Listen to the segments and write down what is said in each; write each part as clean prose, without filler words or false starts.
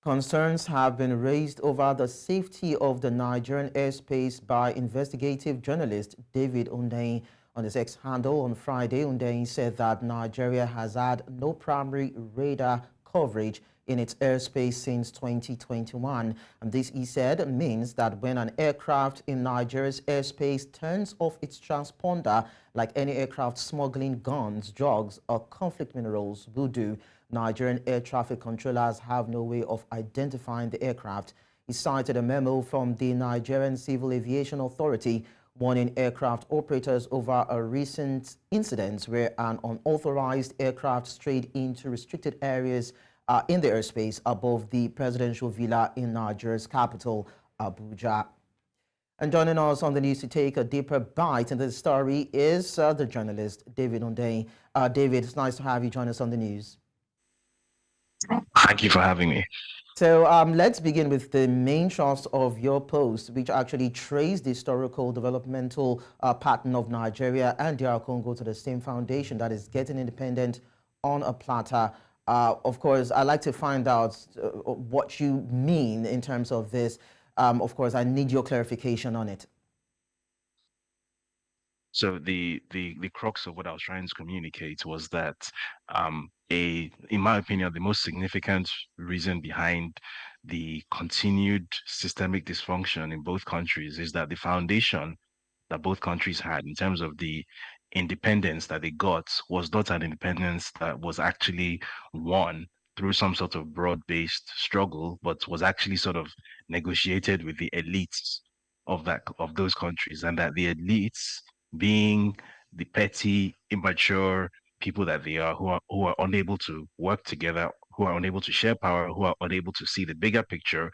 Concerns have been raised over the safety of the Nigerian airspace by investigative journalist David Hundeyin. On his X handle on Friday, Hundeyin said that Nigeria has had no primary radar coverage in its airspace since 2021. And this, he said, means that when an aircraft in Nigeria's airspace turns off its transponder, like any aircraft smuggling guns, drugs, or conflict minerals would do, Nigerian air traffic controllers have no way of identifying the aircraft. He cited a memo from the Nigerian Civil Aviation Authority warning aircraft operators over a recent incident where an unauthorized aircraft strayed into restricted areas in the airspace above the presidential villa in Nigeria's capital, Abuja. And joining us on the news to take a deeper bite into the story is the journalist David Hundeyin. David, it's nice to have you join us on the news. Thank you for having me. So let's begin with the main thrust of your post, which actually traced the historical developmental pattern of Nigeria and DR Congo to the same foundation that is getting independent on a platter. Of course, I'd like to find out what you mean in terms of this. Of course, I need your clarification on it. So the crux of what I was trying to communicate was that in my opinion, the most significant reason behind the continued systemic dysfunction in both countries is that the foundation that both countries had in terms of the independence that they got was not an independence that was actually won through some sort of broad-based struggle, but was actually sort of negotiated with the elites of those countries, and that the elites being the petty, immature people that they are, who are unable to work together, who are unable to share power, who are unable to see the bigger picture,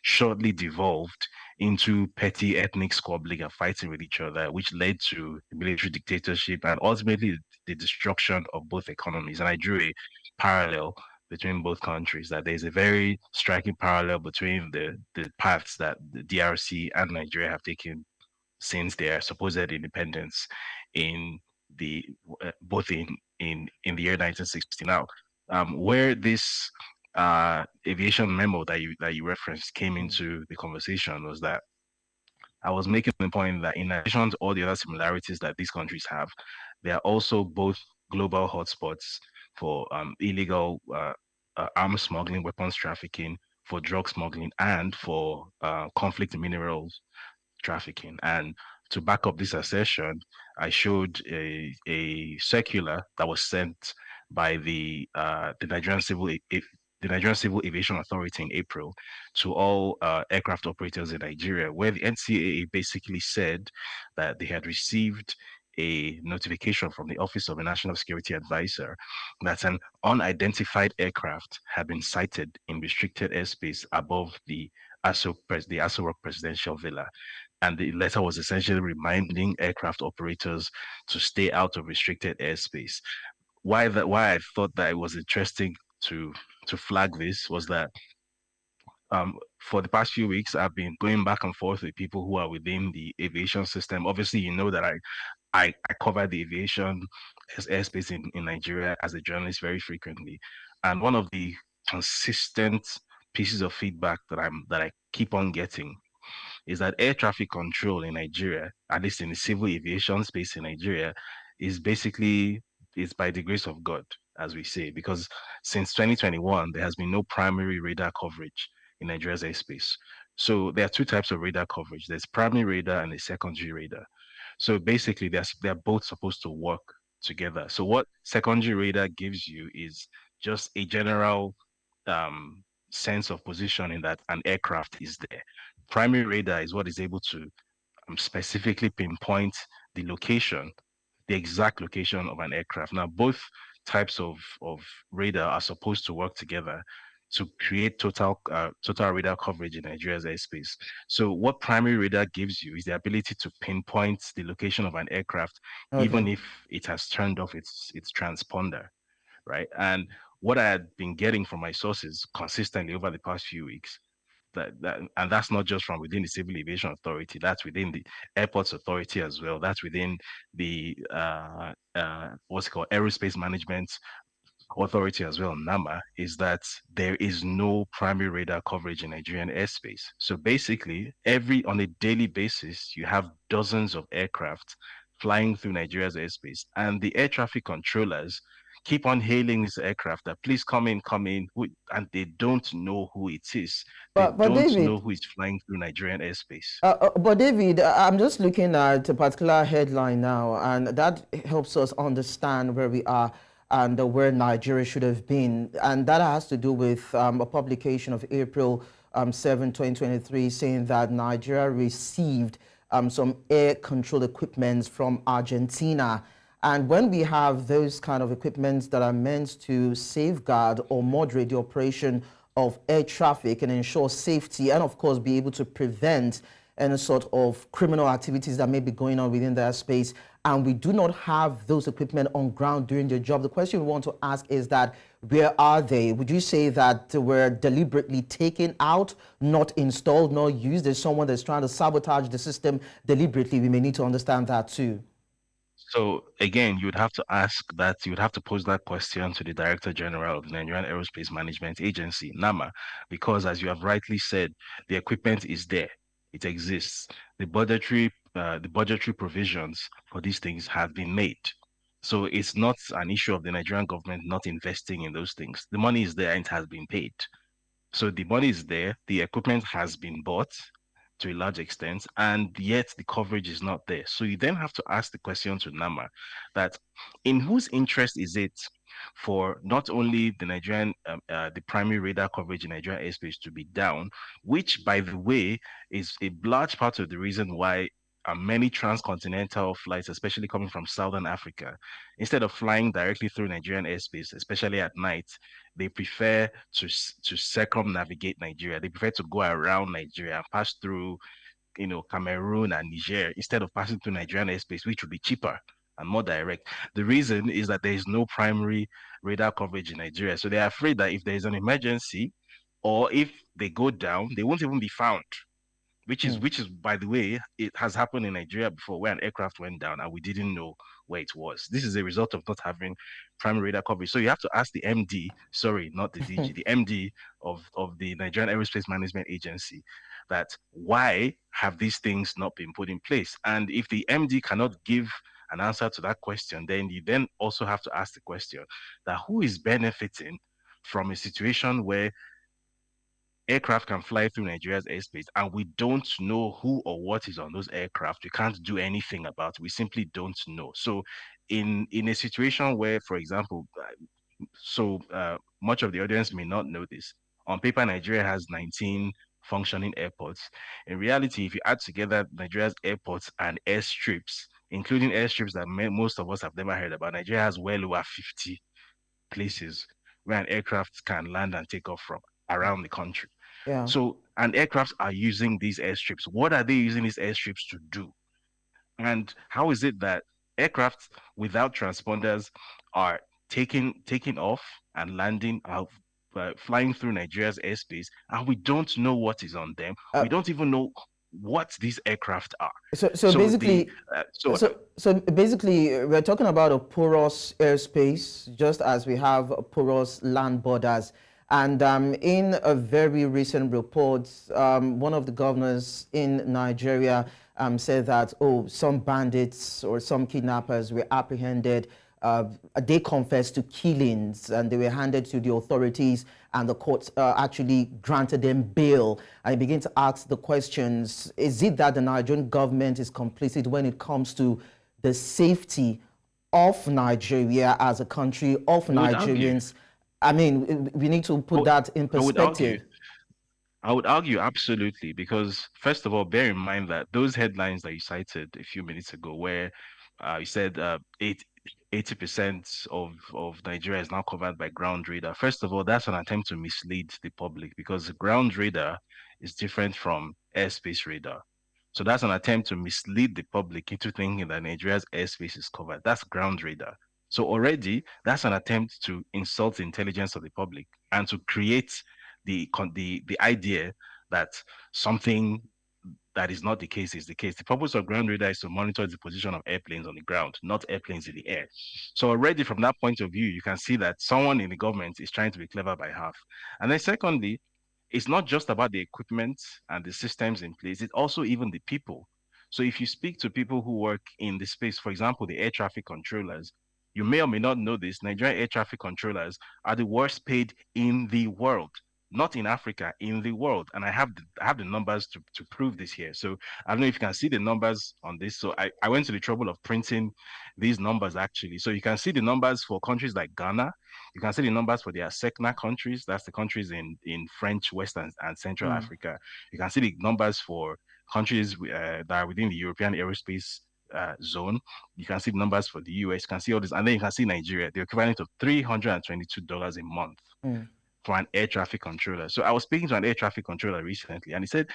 shortly devolved into petty ethnic squabbling and fighting with each other, which led to military dictatorship and ultimately the destruction of both economies. And I drew a parallel between both countries, that there's a very striking parallel between the paths that the DRC and Nigeria have taken since their supposed independence in the both in the year 1960. Now, where this aviation memo that you referenced came into the conversation was that I was making the point that in addition to all the other similarities that these countries have, they are also both global hotspots for illegal arms smuggling, weapons trafficking, for drug smuggling, and for conflict minerals trafficking. And to back up this assertion, I showed a circular that was sent by the Nigerian Civil Aviation Authority in April to all aircraft operators in Nigeria, where the NCAA basically said that they had received a notification from the Office of a National Security Advisor that an unidentified aircraft had been sighted in restricted airspace above the Aso Rock Presidential Villa. And the letter was essentially reminding aircraft operators to stay out of restricted airspace. Why I thought that it was interesting to flag this was that for the past few weeks I've been going back and forth with people who are within the aviation system. Obviously, you know that I cover the aviation airspace in Nigeria as a journalist very frequently. And one of the consistent pieces of feedback that I keep on getting is that air traffic control in Nigeria, at least in the civil aviation space in Nigeria, is basically is by the grace of God, as we say, because since 2021 there has been no primary radar coverage in Nigeria's airspace. So there are two types of radar coverage. There's primary radar and a secondary radar. So basically, they're both supposed to work together. So what secondary radar gives you is just a general sense of positioning that an aircraft is there. Primary radar is what is able to specifically pinpoint the location, the exact location of an aircraft. Now, both types of radar are supposed to work together to create total radar coverage in Nigeria's airspace. So, what primary radar gives you is the ability to pinpoint the location of an aircraft, Okay. even if it has turned off its transponder, right? And what I had been getting from my sources consistently over the past few weeks and that's not just from within the Civil Aviation Authority, that's within the Airports Authority as well, that's within the what's it called, Aerospace Management authority as well, NAMA, is that there is no primary radar coverage in Nigerian airspace. So basically, on a daily basis, you have dozens of aircraft flying through Nigeria's airspace, and the air traffic controllers keep on hailing this aircraft that please come in, and they don't know who it is. They But don't know David, who is flying through Nigerian airspace. but David, I'm just looking at a particular headline now, and that helps us understand where we are and where Nigeria should have been. And that has to do with a publication of April 7, 2023, saying that Nigeria received some air control equipment from Argentina. And when we have those kind of equipments that are meant to safeguard or moderate the operation of air traffic and ensure safety, and of course be able to prevent any sort of criminal activities that may be going on within their space, and we do not have those equipment on ground doing their job, the question we want to ask is that where are they? Would you say that they were deliberately taken out, not installed, not used? There's someone that's trying to sabotage the system deliberately. We may need to understand that too. So again, you would have to pose that question to the Director General of the Nigerian Aerospace Management Agency, NAMA, because as you have rightly said, the equipment is there. It exists. The budgetary provisions for these things have been made. So it's not an issue of the Nigerian government not investing in those things. The money is there and it has been paid. So the money is there, the equipment has been bought to a large extent, and yet the coverage is not there. So you then have to ask the question to NAMA that in whose interest is it for not only the primary radar coverage in Nigerian airspace to be down, which by the way is a large part of the reason why many transcontinental flights, especially coming from Southern Africa, instead of flying directly through Nigerian airspace, especially at night, they prefer to circumnavigate Nigeria. They prefer to go around Nigeria and pass through, Cameroon and Niger instead of passing through Nigerian airspace, which would be cheaper and more direct. The reason is that there is no primary radar coverage in Nigeria. So they're afraid that if there is an emergency or if they go down, they won't even be found, which is by the way, it has happened in Nigeria before where an aircraft went down and we didn't know where it was. This is a result of not having primary radar coverage. So you have to ask the MD, sorry, not the DG, the MD of the Nigerian Aerospace Management Agency, that why have these things not been put in place? And if the MD cannot give an answer to that question, then you then also have to ask the question that who is benefiting from a situation where aircraft can fly through Nigeria's airspace and we don't know who or what is on those aircraft. We can't do anything about it. We simply don't know. So in a situation where, for example, much of the audience may not know this. On paper, Nigeria has 19 functioning airports. In reality, if you add together Nigeria's airports and airstrips, including airstrips that most of us have never heard about, Nigeria has well over 50 places where an aircraft can land and take off from around the country. Yeah. So, and aircrafts are using these airstrips. What are they using these airstrips to do? And how is it that aircrafts without transponders are taking off and landing out, flying through Nigeria's airspace, and we don't know what is on them. Uh, We don't even know what these aircraft are. so So the basically, so we're talking about a porous airspace, just as we have porous land borders. And in a very recent report, one of the governors in Nigeria said that, oh, some bandits or some kidnappers were apprehended. They confessed to killings and they were handed to the authorities, and the courts actually granted them bail. I begin to ask the questions: is it that the Nigerian government is complicit when it comes to the safety of Nigeria as a country, of I would argue, Nigerians? I mean, we need to I put would, that in I would argue perspective. I would argue absolutely, because first of all, bear in mind that those headlines that you cited a few minutes ago, where you said 80% of Nigeria is now covered by ground radar. First of all, that's an attempt to mislead the public because the ground radar is different from airspace radar. So that's an attempt to mislead the public into thinking that Nigeria's airspace is covered. That's ground radar. So already that's an attempt to insult the intelligence of the public and to create the idea that something that is not the case is the case. The purpose of ground radar is to monitor the position of airplanes on the ground, not airplanes in the air. So already from that point of view, you can see that someone in the government is trying to be clever by half. And then secondly, it's not just about the equipment and the systems in place, it's also even the people. So if you speak to people who work in the space, for example, the air traffic controllers, you may or may not know this, Nigerian air traffic controllers are the worst paid in the world, not in Africa, in the world. And I have the numbers to prove this here. So I don't know if you can see the numbers on this. So I went to the trouble of printing these numbers actually. So you can see the numbers for countries like Ghana. You can see the numbers for the ASECNA countries. That's the countries in French, West, and Central Africa. You can see the numbers for countries that are within the European aerospace zone. You can see the numbers for the US. You can see all this. And then you can see Nigeria, the equivalent of $322 a month for an air traffic controller. So I was speaking to an air traffic controller recently, and he said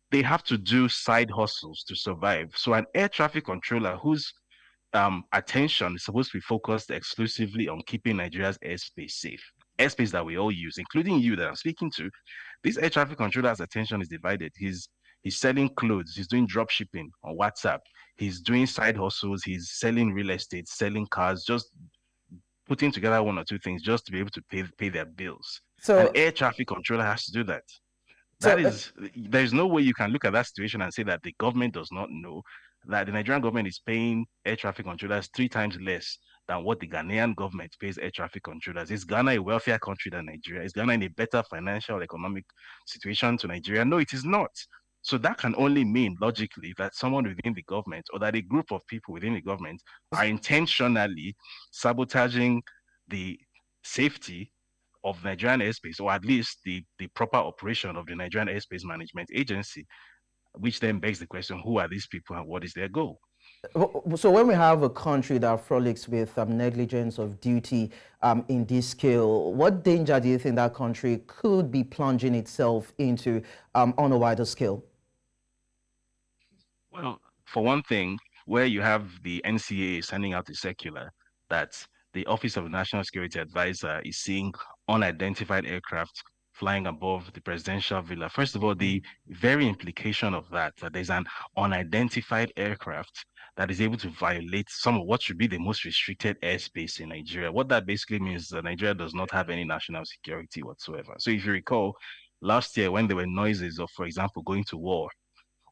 they have to do side hustles to survive. So an air traffic controller whose attention is supposed to be focused exclusively on keeping Nigeria's airspace safe, airspace that we all use, including you that I'm speaking to, this air traffic controller's attention is divided. He's selling clothes, he's doing drop shipping on WhatsApp, he's doing side hustles, he's selling real estate, selling cars, just putting together one or two things just to be able to pay their bills. An So, air traffic controller has to do that. so There's no way you can look at that situation and say that the government does not know that the Nigerian government is paying air traffic controllers 3 times less than what the Ghanaian government pays air traffic controllers. Is Ghana a wealthier country than Nigeria? Is Ghana in a better financial, economic situation to Nigeria? No, it is not. So that can only mean logically that someone within the government or that a group of people within the government are intentionally sabotaging the safety of Nigerian airspace, or at least the proper operation of the Nigerian Airspace Management Agency, which then begs the question, who are these people and what is their goal? So when we have a country that frolics with negligence of duty in this scale, what danger do you think that country could be plunging itself into on a wider scale? Well, for one thing, where you have the NCA sending out a circular that the Office of National Security Advisor is seeing unidentified aircraft flying above the presidential villa. First of all, the very implication of that, that there's an unidentified aircraft that is able to violate some of what should be the most restricted airspace in Nigeria. What that basically means is that Nigeria does not have any national security whatsoever. So if you recall, last year when there were noises of, for example, going to war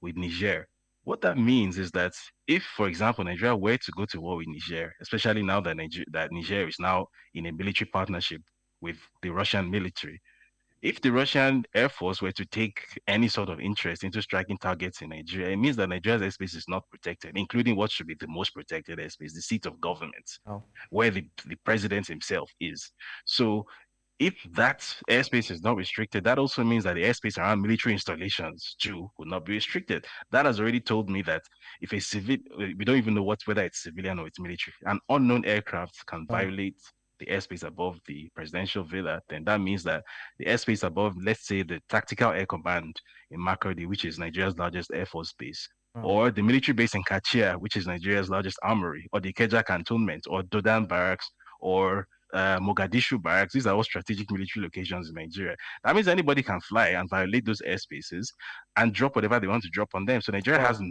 with Niger. What that means is that if, for example, Nigeria were to go to war with Niger, especially now that Niger is now in a military partnership with the Russian military, if the Russian Air Force were to take any sort of interest into striking targets in Nigeria, it means that Nigeria's airspace is not protected, including what should be the most protected airspace, the seat of government, Oh. where the president himself is. So if that airspace is not restricted, that also means that the airspace around military installations too will not be restricted. That has already told me that if a civil, we don't even know whether it's civilian or it's military, an unknown aircraft can Oh. violate the airspace above the presidential villa, then that means that the airspace above, let's say, the Tactical Air Command in Makurdi, which is Nigeria's largest air force base, Oh. or the military base in Kachia, which is Nigeria's largest armory, or the Ikeja cantonment, or Dodan barracks, or Mogadishu barracks. These are all strategic military locations in Nigeria. That means anybody can fly and violate those airspaces and drop whatever they want to drop on them. So Nigeria has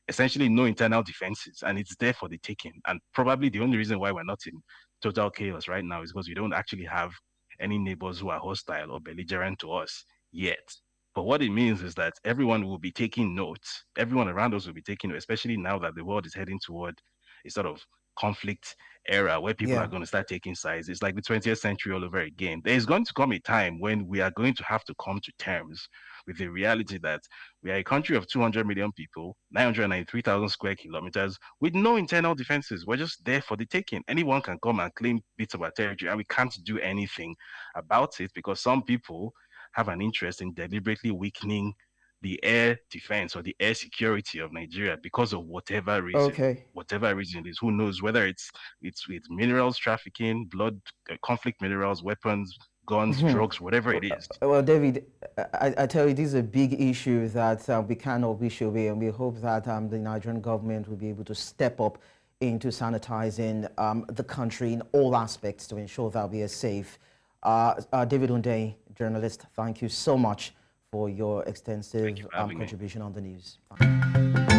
essentially no internal defenses, and it's there for the taking. And probably the only reason why we're not in total chaos right now is because we don't actually have any neighbors who are hostile or belligerent to us yet. But what it means is that everyone will be taking notes. Everyone around us will be taking notes, especially now that the world is heading toward a sort of conflict era where people are Yeah. going to start taking sides. It's like the 20th century all over again. There's going to come a time when we are going to have to come to terms with the reality that we are a country of 200 million people, 993,000 square kilometers, with no internal defenses. We're just there for the taking. Anyone can come and claim bits of our territory, and we can't do anything about it because some people have an interest in deliberately weakening the air defense or the air security of Nigeria because of whatever reason. Okay. Whatever reason it is, who knows whether it's with minerals trafficking, blood, conflict minerals, weapons, guns, drugs, whatever it is. Well, David, I tell you, this is a big issue that we cannot wish away, and we hope that the Nigerian government will be able to step up into sanitizing the country in all aspects to ensure that we are safe. David Hundeyin, journalist, thank you so much for your extensive Thank you for having me. contribution on the news.